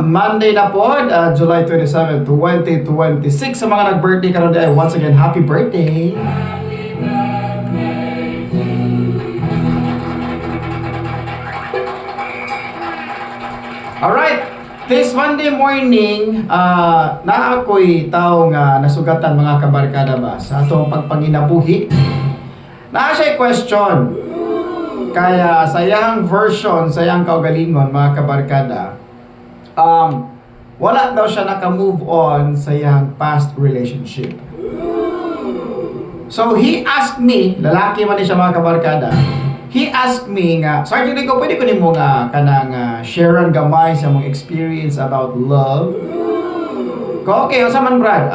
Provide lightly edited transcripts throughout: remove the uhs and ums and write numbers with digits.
Monday na po, July 27, 2026. Sa mga nag-birthday karon day, once again, happy birthday! Alright, this Monday morning, na ako'y tao nga nasugatan mga kabarkada ba sa atong pagpanginabuhi. Na siya question, kaya sayang version, sayang kaugalingon mga kabarkada, wala daw siya naka-move on sa iyang past relationship. So he asked me, lalaki man siya mga kabarkada, he asked me nga, Sergeant Rico, pwede ko nimo nga kanang share gamay sa mong experience about love? Ko, okay, unsa man Brad,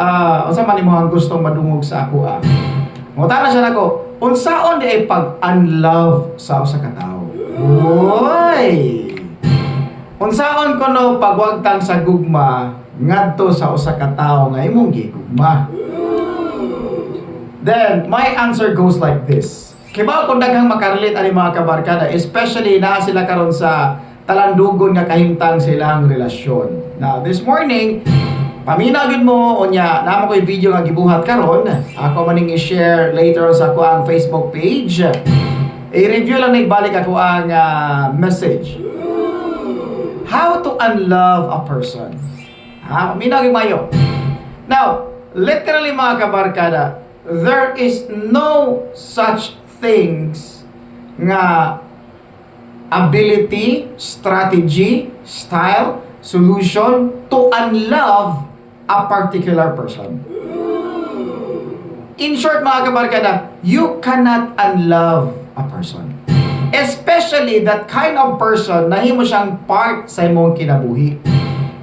unsa man imo ang gustong madungog sa ako Ngutana siya nako, unsaon di ay pag-unlove sa usa ka tawo? Oy! Unsaon ko no pagwagtang sa gugma ngadto sa usa ka tawo nga imong gigugma? Then my answer goes like this. Kibaw kung daghang makarelate ani mga kabarkada, especially na sila karon sa talandugon nga kahimtang silang relasyon. Now this morning, paminaw gid mo unya namo ko'y video nga gibuhat karon. Ako maning i-share later sa ako ang Facebook page. I-review lang nagbalik ako ang message. How to unlove a person. Paminaw gid mayo. Now, literally mga kabarkada, there is no such things nga ability, strategy, style, solution to unlove a particular person. In short mga kabarkada, you cannot unlove a person. Especially that kind of person na himo siyang part sa imong kinabuhi.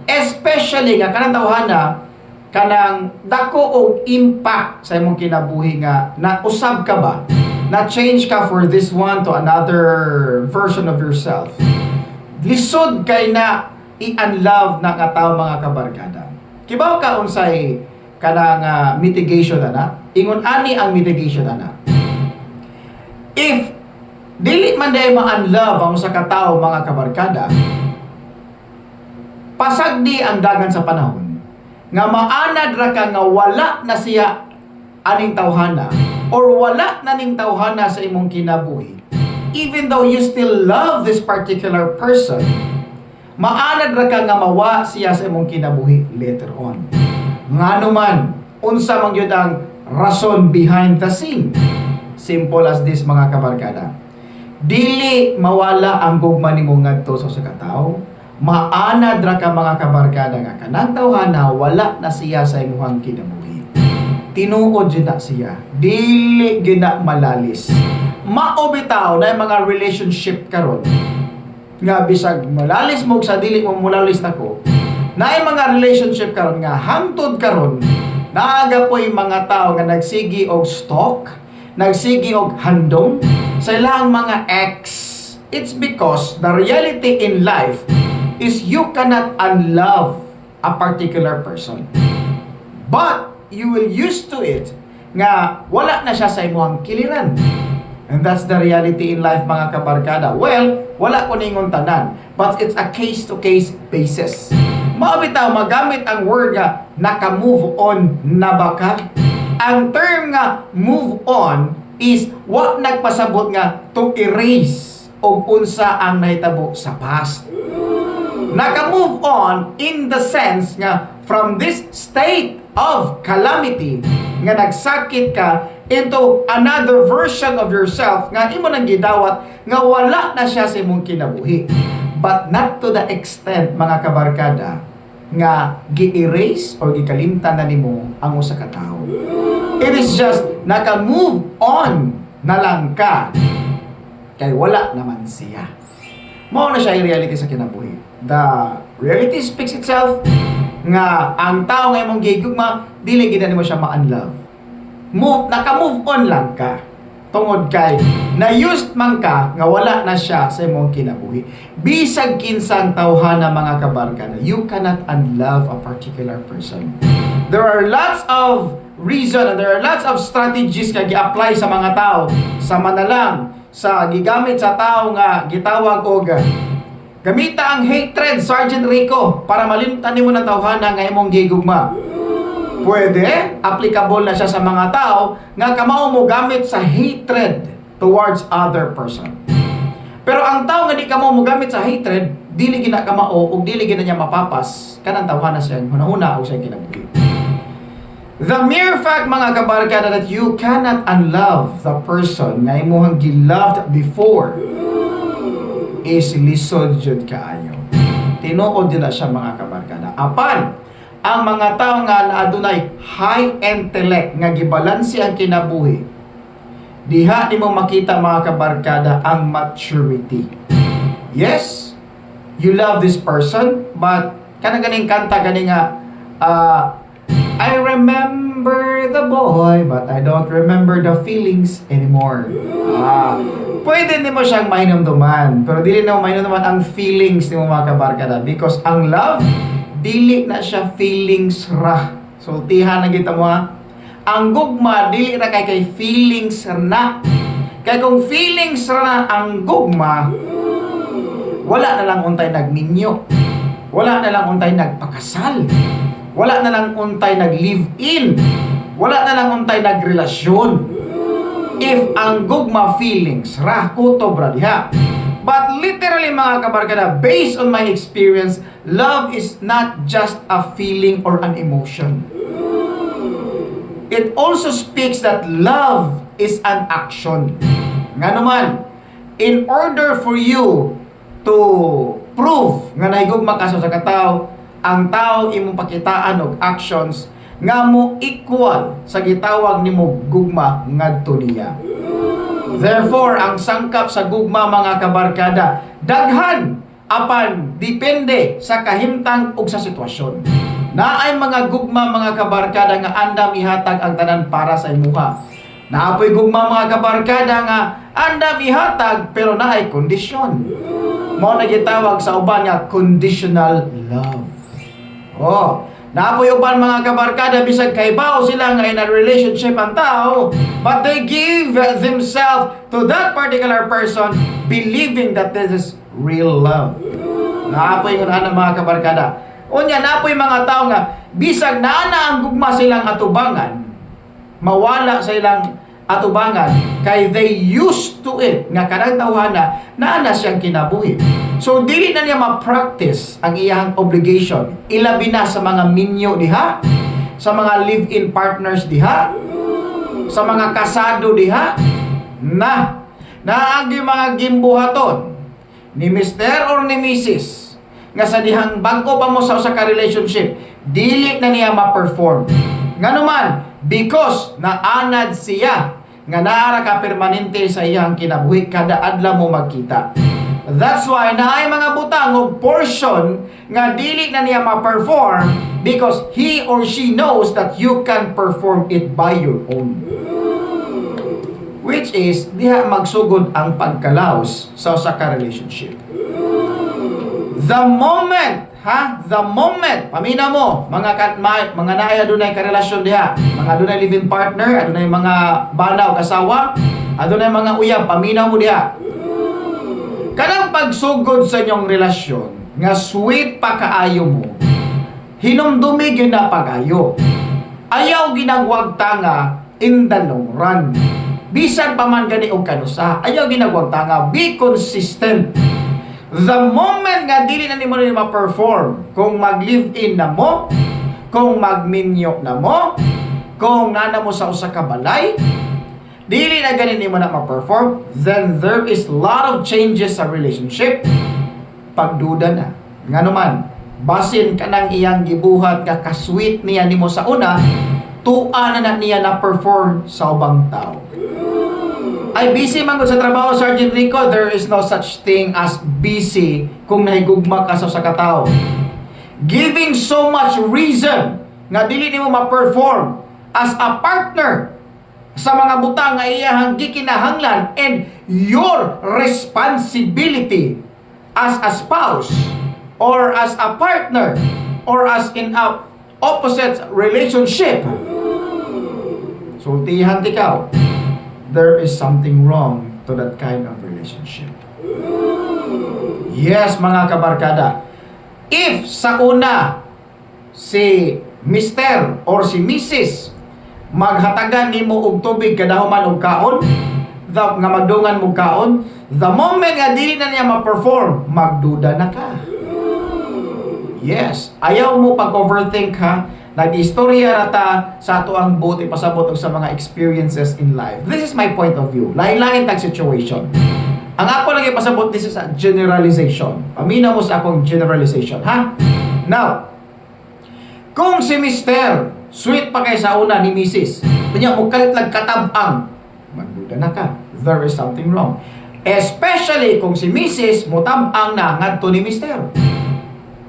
Especially nga kanang tawhana kanang dako og impact sa imong kinabuhi nga na usab ka ba na change ka for this one to another version of yourself. Lisod kay na i-unlove na nga tawo mga kabarkada. Kibaw ka unsay kanang mitigation ana? Ingon ani ang mitigation ana. If dili man day ma-unlove ang usa ka tawo mga kabarkada, pasagdi ang dagan sa panahon nga maanad ra ka nga wala na siya aning tawhana or wala na ning tawhana sa imong kinabuhi. Even though you still love this particular person, maanad ra ka nga mawa siya sa imong kinabuhi later on. Ngano man unsa man gyud ang rason behind the scene? Simple as this mga kabarkada. Dili mawala ang gugma nimo ngadto sa usa ka tawo. Maanad ra ka mga kabarkada nga kanang tawhana wala na siya sa imong kinabuhi. Tinuod jud na siya. Dili gyud na malalis. Mao bitaw na mga relationship karon nga bisag malalis mo sa dili mo mulalis nako. Naay mga relationship karon nga hangtod karon naagapoy mga tawo nga nagsigi og stalk, nagsigi og handom sa ilang mga ex. It's because the reality in life is you cannot unlove a particular person. But you will used to it nga wala na siya sa imong kiliran. And that's the reality in life mga kabarkada. Well, wala ko ningon tanan, but it's a case-to-case basis. Mabitaw magamit ang word nga naka-move on na ba ka? Ang term nga move on is what nagpasabot nga to erase og unsa ang nahitabo sa past. Naka-move on in the sense nga from this state of calamity nga nagsakit ka into another version of yourself nga imo nang gidawat nga wala na siya sa imong kinabuhi. But not to the extent mga kabarkada nga gi-erase or gikalimtan na nimo ang usa ka tawo. It is just naka-move on na lang ka kay wala naman siya. Mao na siya yung reality sa kinabuhi. The reality speaks itself nga ang tao nga imong gigugma dili gid nimo siya ma-unlove. Naka-move on lang ka. Tungod kay na-used man ka nga wala na siya sa imong kinabuhi. Bisag kinsang tawhana mga kabarkada, you cannot unlove a particular person. There are lots of reason and there are lots of strategies nga gi-apply sa mga tao sa manalang sa gigamit sa tao nga gitawag og Gamita ang hatred, Sergeant Rico, para malimtan mo ng tawhana nga imong gigugma. Pwede, applicable na siya sa mga tao nga kamao mo gamit sa hatred towards other person. Pero ang tao nga di kamao mo gamit sa hatred, dili gina kamao ug dili gina niya mapapas kanang tawhana siya hunahuna o siya kinabuhi. The mere fact, mga kabarkada, that you cannot unlove the person nga imong giloved before is lisod jud kaayo. Tinuod nila siya, mga kabarkada. Apan ang mga tao nga na adunay high intellect nga gibalanse ang kinabuhi, diha nimo makita, mga kabarkada, ang maturity. Yes, you love this person, but kanang ganing kanta gani nga I remember the boy, but I don't remember the feelings anymore. Pwede nimo siyang mainumduman, pero dili na mainumduman ang feelings nimo, mga kabarkada, because ang love dili na siya feelings ra. Sultihan na kita mo, ha. Ang gugma dili ra kay feelings na. Kay kung feelings ra ang gugma, wala na lang untay nagminyo. Wala na lang untay nagpakasal. Wala na lang untay nag-live-in. Wala na lang untay nagrelasyon. If ang gugma feelings ra, kutob ra diha. But literally, mga kabarkada, based on my experience, love is not just a feeling or an emotion. It also speaks that love is an action. Nga naman, in order for you to prove nga nahigugma ka sa katao, ang tao imong pakitaan og actions nga mo equal sa gitawag nimo gugma ngadto niya. Therefore, ang sangkap sa gugma, mga kabarkada, daghan apan depende sa kahimtang ug sa sitwasyon. Naay mga gugma, mga kabarkada, nga andam ihatag ang tanan para sa imuha. Naapoy gugma, mga kabarkada, nga andam ihatag pero naay kondisyon. Mao na gitawag sa uban nga conditional love. Naapoy uban, mga kabarkada, bisag kaybaw sila nga in a relationship ang tao, but they give themselves to that particular person believing that this is real love. Naapoy nga na, mga kabarkada. Unya, naapoy mga tao nga bisag naana ang gugma silang atubangan, mawala sa ilang atubangan kay they used to it nga kanang tawhana naana siyang kinabuhi. So dili na niya ma-practice ang iyang obligation, ilabi na sa mga minyo diha, sa mga live-in partners diha, sa mga kasado diha, na naagi mga gimbuhaton ni Mr. or ni Mrs. nga sa dihang bago pa mo sa usa ka relationship, dili na niya ma-perform. Nganuman, because naanad siya nga naara ka permanente sa iyang kinabuhi, kada adlaw mo magkita. That's why naay mga butang og portion nga dili na niya ma-perform because he or she knows that you can perform it by your own. Which is, diha magsugod ang pagkalaos sa usa ka relationship. The moment, pamina mo, mga naay adunay ka relasyon diha, mga adunay live-in partner, adunay mga bana o kasawa, adunay mga uyab, paminaw mo diha. Kanang pagsugod sa inyong relasyon, nga sweet pa kaayo mo, hinumdumi gyud na pagayo. Ayaw ginagwag tanga in the long run. Bisan pa man gani og kanusa, ayaw ginagwag tanga, be consistent. The moment nga dili na nimo ma-perform, kung mag-live-in na mo, kung magminyo na mo, kung nana mo sa usa ka balay, dili na ganin mo na ma-perform, then there is lot of changes sa relationship. Pagduda na. Nga naman, basin ka ng iyang gibuhat ka kasweet niya nimo sa una, tuan na niya na-perform sa ubang tao. Ay busy man gud sa trabaho, Sergeant Rico, there is no such thing as busy kung nahigugma ka sa katao. Giving so much reason nga dili nimo ma-perform as a partner sa mga butang nga iyahang gikinahanglan and your responsibility as a spouse or as a partner or as in a opposite relationship. Sultihan tikaw, there is something wrong to that kind of relationship. Yes, mga kabarkada. If sa una, si Mr. or si Mrs. maghatagan nimo og tubig kada human og kaon, nga magdungan mo kaon, the moment nga dili na niya ma-perform, magduda na ka. Yes, ayaw mo pag-overthink ha. Nag-istorya rata sa ato ang buti pasabot og sa mga experiences in life. This is my point of view. Lain-lain tag situation. Ang ako lagi pasabot, this is a generalization. Pamina mo sa akong generalization, ha? Now, kung si Mr. sweet pa kay sa una ni Mrs. Kanya mo kalit lang katabang, magduda na ka. There is something wrong. Especially kung si Mrs. mo tabang na ngadto ni Mr.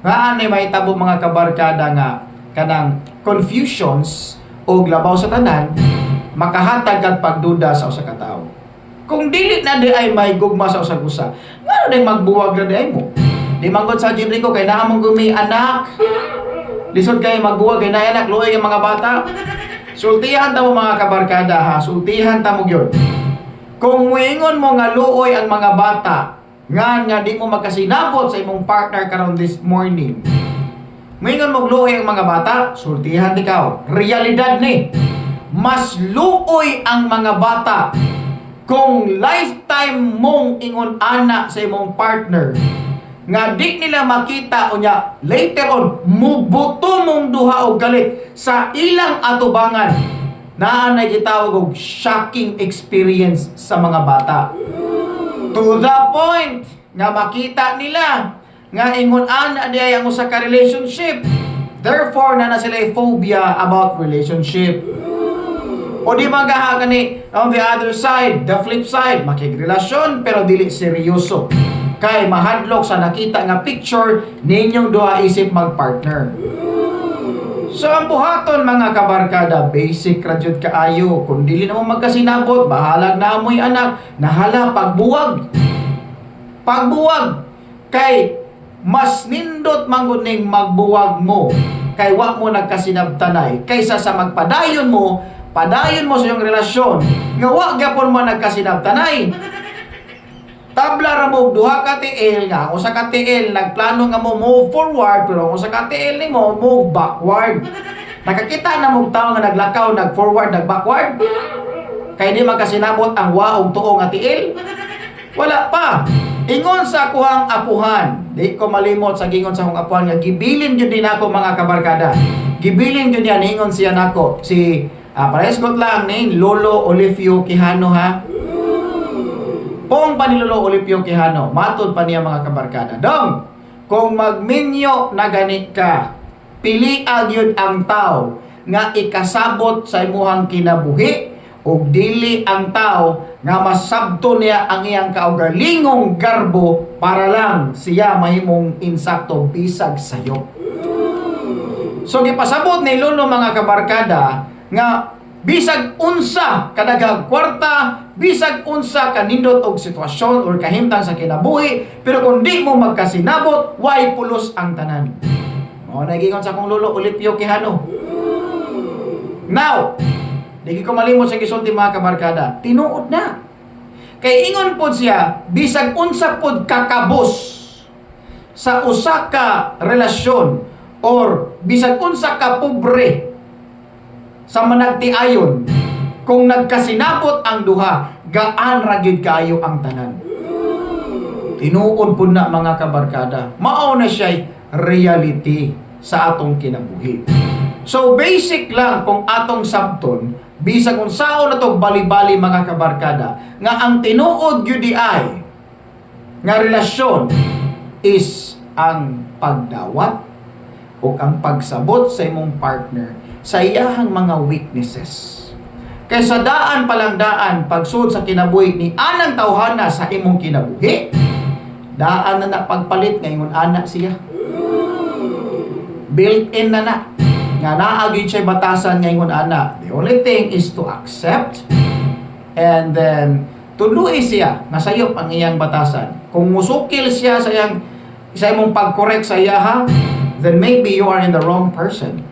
Nga ni may tabo mga kabarkada nga kanang confusions o labaw sa tanan, makahatag at pagduda sa usa ka tawo. Kung dili na di ay may gugma sa usag usa, ngano din magbuwag na di ay mo? Di manggod sa Jericho kay naa mong gumi anak. Lisod kay magbuwag kay naa anak luoy ang mga bata. Sultihan ta mo mga kabarkada ha, sultihan ta mo gyud. Kung muingon mo nga luoy ang mga bata, nga di mo makasinabot sa imong partner karon this morning. Muingon mo luoy ang mga bata, sultihan di ka. Realidad ni, mas luoy ang mga bata kung lifetime mong ingon ana sa imong partner nga di nila makita unya later on mubuto mong duha og galit sa ilang atubangan. Naa na gitawag og shocking experience sa mga bata. To the point nga makita nila nga ingon ana di ay ang usa ka relationship. Therefore na sila phobia about relationship. O di magaha gani on the other side, the flip side, makigrelasyon pero dili seryoso. Kay mahadlok sa nakita nga picture ninyong duha isip magpartner. So ang buhaton mga kabarkada, basic ra jud kaayo. Kung dili na mo magkasinabot, bahalag na amoy anak, nahala pagbuwag. Pagbuwag kay mas nindot manggod ning magbuwag mo kay wa mo nagkasinabtanay kaysa sa magpadayon mo sa iyong relasyon nga wa gyapon mo nagkasinabtanay. Tabla ra mo duha ka TL nga usa ka TL nagplano nga mo move forward pero usa ka TL nimo move backward. Nakakita na mo tawo nga naglakaw nag forward nag backward kay di magkasinabot ang wa og tuo nga TL. Wala pa. Ingon sa kuhang apuhan, di ko malimot sa gingon sa akong apuhan nga gibilin jud din ako mga kabarkada. Gibilin jud yan ingon siya nako si parehas got lang ni Lolo Olivio Quijano ha. Pong pa ni Lolo Olivio Quijano, matod pa niya mga kabarkada. Dong, kung magminyo na ganit ka, pili agyud ang tao nga ikasabot sa imuhang kinabuhi ug dili ang tao nga masabto niya ang iyang kaugalingong garbo para lang siya mahimong insakto bisag sayo. So gipasabot ni Lolo mga kabarkada nga bisag unsa kadagag kwarta, bisag unsa kanindot og sitwasyon or kahimtang sa kinabuhi, pero kung di mo magkasinabot, way pulos ang tanan. Mao na giingon sa akong Lolo Olivio Quijano. Now, di ko malimot sa gisulti mga kabarkada, tinuod na. Kay ingon pod siya, bisag unsa pod kakabos sa usa ka relasyon or bisag unsa ka pobre sa managtiayon, kung nagkasinabot ang duha, gaan ra gyud kaayo ang tanan. Tinuod pod na mga kabarkada. Mao na siya reality sa atong kinabuhi. So basic lang kung atong sabton, bisag unsaon na to bali-bali mga kabarkada, nga ang tinuod gyud ay nga relasyon is ang pagdawat o ang pagsabot sa imong partner sa iyahang mga weaknesses. Kaysa daan palang daan pagsud sa kinabuhi ni anang tawhana sa imong kinabuhi, daan na pagpalit ngayon anak siya. Built-in na nga naagid siya batasan ngayon anak. The only thing is to accept and then tuluy siya nga sayop ang iyang batasan. Kung musukil siya sa imong pag-correct sa iya ha, then maybe you are in the wrong person.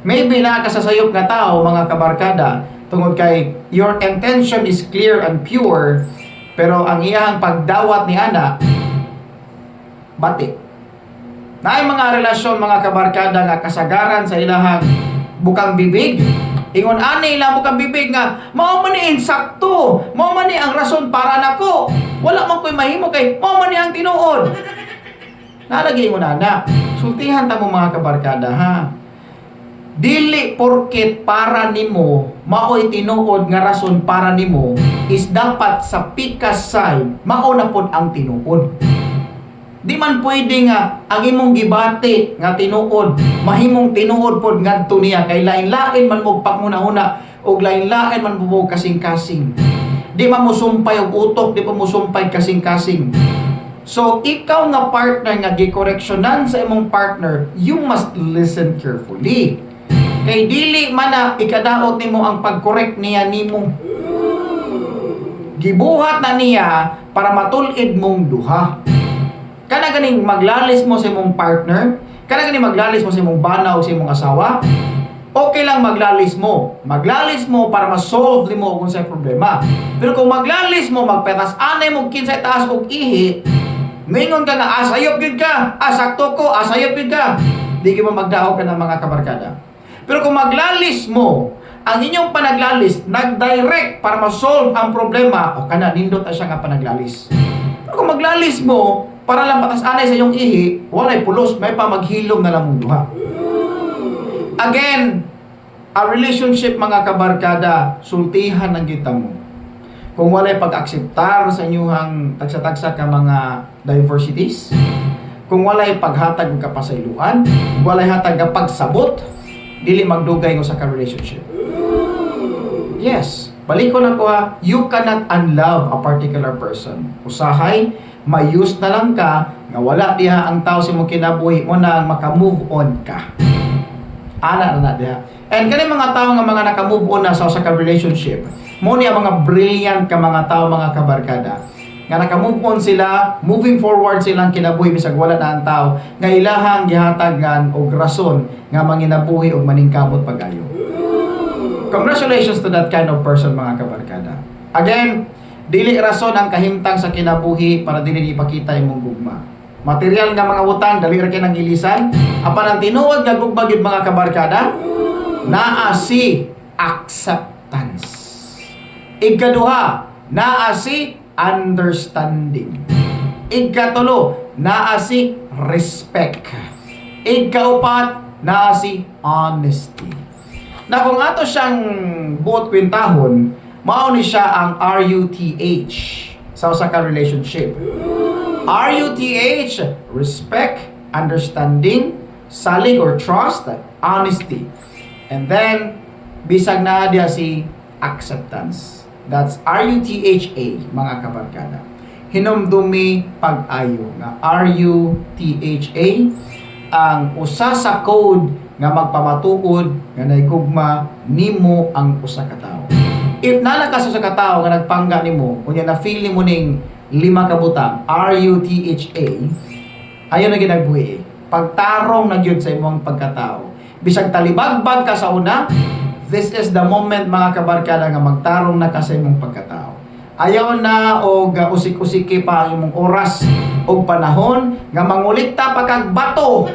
Maybe nakakasasayop nga tao mga kabarkada tungod kay your intention is clear and pure, pero ang iyang pagdawat ni ana bati. Naay mga relasyon mga kabarkada nga kasagaran sa ilahang bukang bibig. Ingon ani ilang bukang bibig nga mao man ni insakto, mao man ni ang rason para nako. Wala man ko'y mahimo kay mao man ni ang tinuod. Nalagi ingon ana. Sultihan ta mo mga kabarkada ha. Dili porket para nimo mao'y tinuod nga rason para nimo is dapat sa pikas side mao na pod ang tinuod. Di man pwede nga ang imong gibati nga tinuod mahimong tinuod pod ngadto niya kay lain-lain man mo pagmuna-una og lain-lain man mo kasing-kasing. Di man mo sumpay og utok, di pa mo sumpay kasing-kasing. So ikaw nga partner nga gikoreksyonan sa imong partner, you must listen carefully. Kay dili man na ikadaot nimo ang pag-correct niya nimo. Gibuhat na niya para matulid mong duha. Kana ganing maglalis mo sa imong partner, kana ganing maglalis mo sa imong bana o sa imong asawa, okay lang maglalis mo. Maglalis mo para ma-solve nimo kung sa problema. Pero kung maglalis mo, magpetas anay mo kinsay taas og ihi, mingon ka nga asayop gid ka, sakto ko, asayop gid ka. Di ka magdaog ka ng mga kabarkada. Pero kung maglalis mo, ang inyong panaglalis, nag-direct para ma-solve ang problema, o kana, nindot na siya nga panaglalis. Pero kung maglalis mo, para lang patas anay sa iyong ihi, walay pulos, may pa maghilom na lang mong duha. Again, a relationship mga kabarkada, sultihan ng kita mo. Kung walay pag-akseptar sa inyong tagsa-tagsa ka mga diversities, kung walay paghatag ng kapasayloan, kung walay hatag ng pagsabot, dili magdugay ko sa ka-relationship. Yes, balik ko na ko ha, you cannot unlove a particular person. Usahay, mayus na lang ka, nga wala diha ang tao sa mong kinabuhi mo na maka-move on ka. Ana na diha. And kani mga tao nga mga naka-move on na sa ka-relationship, mo niya mga brilliant ka mga tao, mga kabarkada. Nga naka-move on sila, moving forward silang kinabuhi bisag wala na ang tao, nga ilahang gihatagan og rason nga manginabuhi og maningkamot pagayo. Congratulations to that kind of person mga kabarkada. Again, dili rason ang kahimtang sa kinabuhi para dili ipakita imong gugma. Material nga mga utang dali ra kay nang ilisan, apan ang tinuod nga gugma gid mga kabarkada, naa si acceptance. Ikaduha, naa si understanding. Ikatulo, naa si respect. Ikaupat, naa si honesty. Na kung ato siyang buot kwintahon, mao ni siya ang RUTH sa usa ka relationship. RUTH, respect, understanding, salig or trust, honesty. And then, bisag na diya si acceptance. That's RUTHA, mga kabarkada. Hinumdumi pag-ayo nga RUTHA ang usa sa code nga magpamatuod nga naigugma nimo ang usa ka tawo. If nalakas sa katao nga nagpangga nimo, unya na feel nimo ning 5 ka butang, RUTHA, ayo na ginagbuhi. Pagtarong na gyud sa imong pagkatao. Bisag talibagbag ka sa una, this is the moment mga kabarkada nga magtarong na ka sa imong pagkatao. Ayaw na og usik-usiki pa ang imong oras og panahon nga mangulikta pa kag bato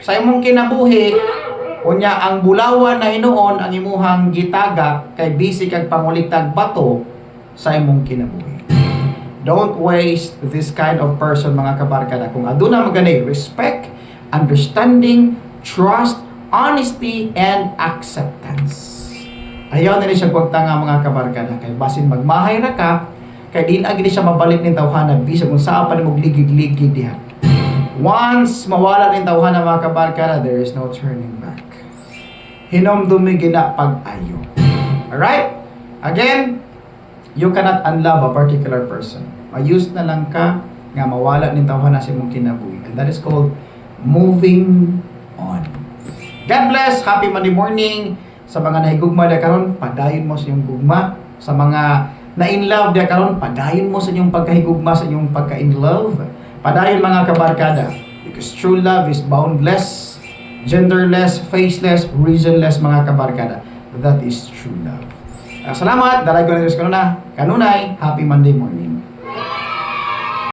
sa imong kinabuhi. Unya ang bulawan na hinuon ang imuhang gitaga kay busy kag panguliktag bato sa imong kinabuhi. Don't waste this kind of person mga kabarkada. Kung aduna maganay respect, understanding, trust, honesty, and acceptance. Ayaw na siya pagtanga mga kabarkada kay basin magmahay na ka kay din agi siya mabalik ning tawhana bisag kung saan pa nimog ligig-ligig diha. Once mawala ning tawhana mga kabarkada, there is no turning back. Hinumdumi gina pag-ayo. Alright? Again, you cannot unlove a particular person. Mayus na lang ka nga mawala ning tawhana sa imong kinabuhi. And that is called moving on. God bless. Happy Monday morning. Sa mga nahigugma dia karon, padayon mo sa iyong gugma. Sa mga na-in love dia karon, padayon mo sa inyong pagkahigugma, sa inyong pagka-in love. Padayon mga kabarkada. Because true love is boundless, genderless, faceless, reasonless mga kabarkada. That is true love. Salamat. Dalay ko na Diyos kanunay. Happy Monday morning.